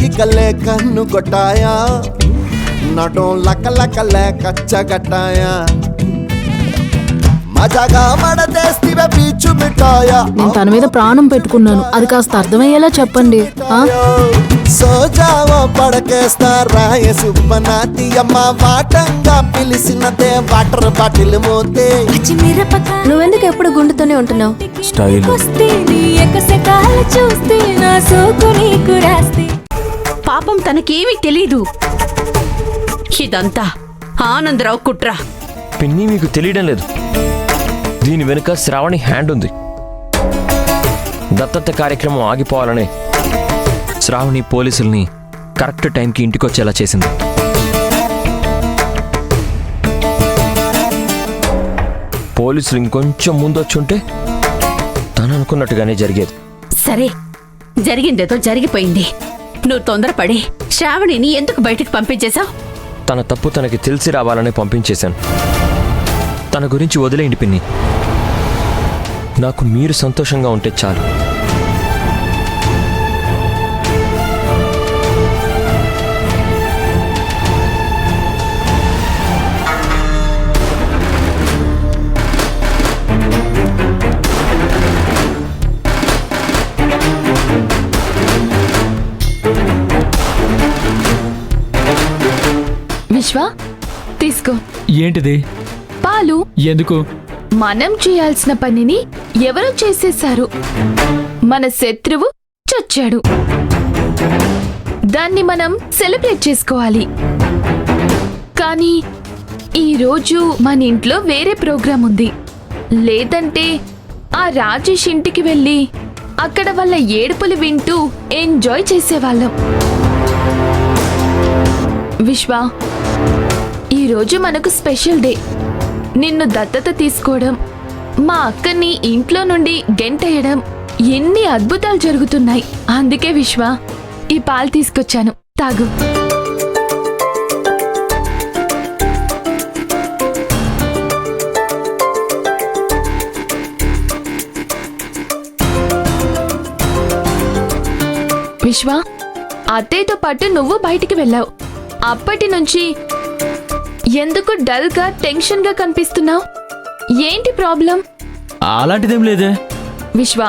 ఇకలే కన్ను కొట్టాయా నటం లకలకలే కచ్చగట్టాయా మజాగా మడదేస్తివే పీచు మిఠాయా నేను తన మీద ప్రాణం పెట్టుకున్నాను, అది కాస్త అర్థమయ్యేలా చెప్పండి. సోజావో పడకేస్తా రాయ సుబ్బనాతి అమ్మ వాటంగా పిలిసినదే వాటర్ బాటిల్ మోతే. నువ్వెందుకు ఎప్పుడు గుండుతోనే ఉంటున్నావు? స్టైల్ పాపం తనకేమీ తెలీదు. ఇదంతా ఆనందరావు కుట్ర. పిన్ని మీకు తెలియడం లేదు, దీని వెనుక శ్రావణి హ్యాండ్ ఉంది. దత్తత కార్యక్రమం ఆగిపోవాలనే శ్రావణి పోలీసుల్ని కరెక్ట్ టైంకి ఇంటికి వచ్చేలా చేసింది. పోలీసులు ఇంకొంచెం ముందొచ్చుంటే తను అనుకున్నట్టుగానే జరిగేది. సరే, జరిగిందేదో జరిగిపోయింది. నువ్వు తొందరపడి శ్రావణిని ఎందుకు బయటికి పంపించేశావు? తన తప్పు తనకి తెలిసి రావాలనే పంపించేశాను. తన గురించి వదిలేయండి పిన్ని, నాకు మీరు సంతోషంగా ఉంటే చాలు. విశ్వ, తీసుకో. ఏంటిది? పాలు. ఎందుకు? మనం చేయాల్సిన పనిని ఎవరో చేసేశారు. మన శత్రువు చచ్చాడు. దాన్ని మనం సెలబ్రేట్ చేసుకోవాలి. కానీ ఈరోజు మన ఇంట్లో వేరే ప్రోగ్రాం ఉంది. లేదంటే ఆ రాజేష్ ఇంటికి వెళ్ళి అక్కడ వాళ్ళ ఏడుపులు వింటూ ఎంజాయ్ చేసేవాళ్ళం. విశ్వ, ఈరోజు మనకు స్పెషల్ డే. నిన్ను దత్తత తీసుకోవడం, మా అక్కని ఇంట్లో నుండి గెంటేయడం, ఎన్ని అద్భుతాలు జరుగుతున్నాయి. అందుకే విశ్వ, ఈ పాలు తీసుకొచ్చాను, తాగు. విశ్వ, అత్తయ్యతో పాటు నువ్వు బయటికి వెళ్ళావు. అప్పటి నుంచి ఎందుకు డల్ గా టెన్షన్ గా కనిపిస్తున్నావు? ఏంటి ప్రాబ్లం? అలాంటిదేం లేదే. విశ్వ,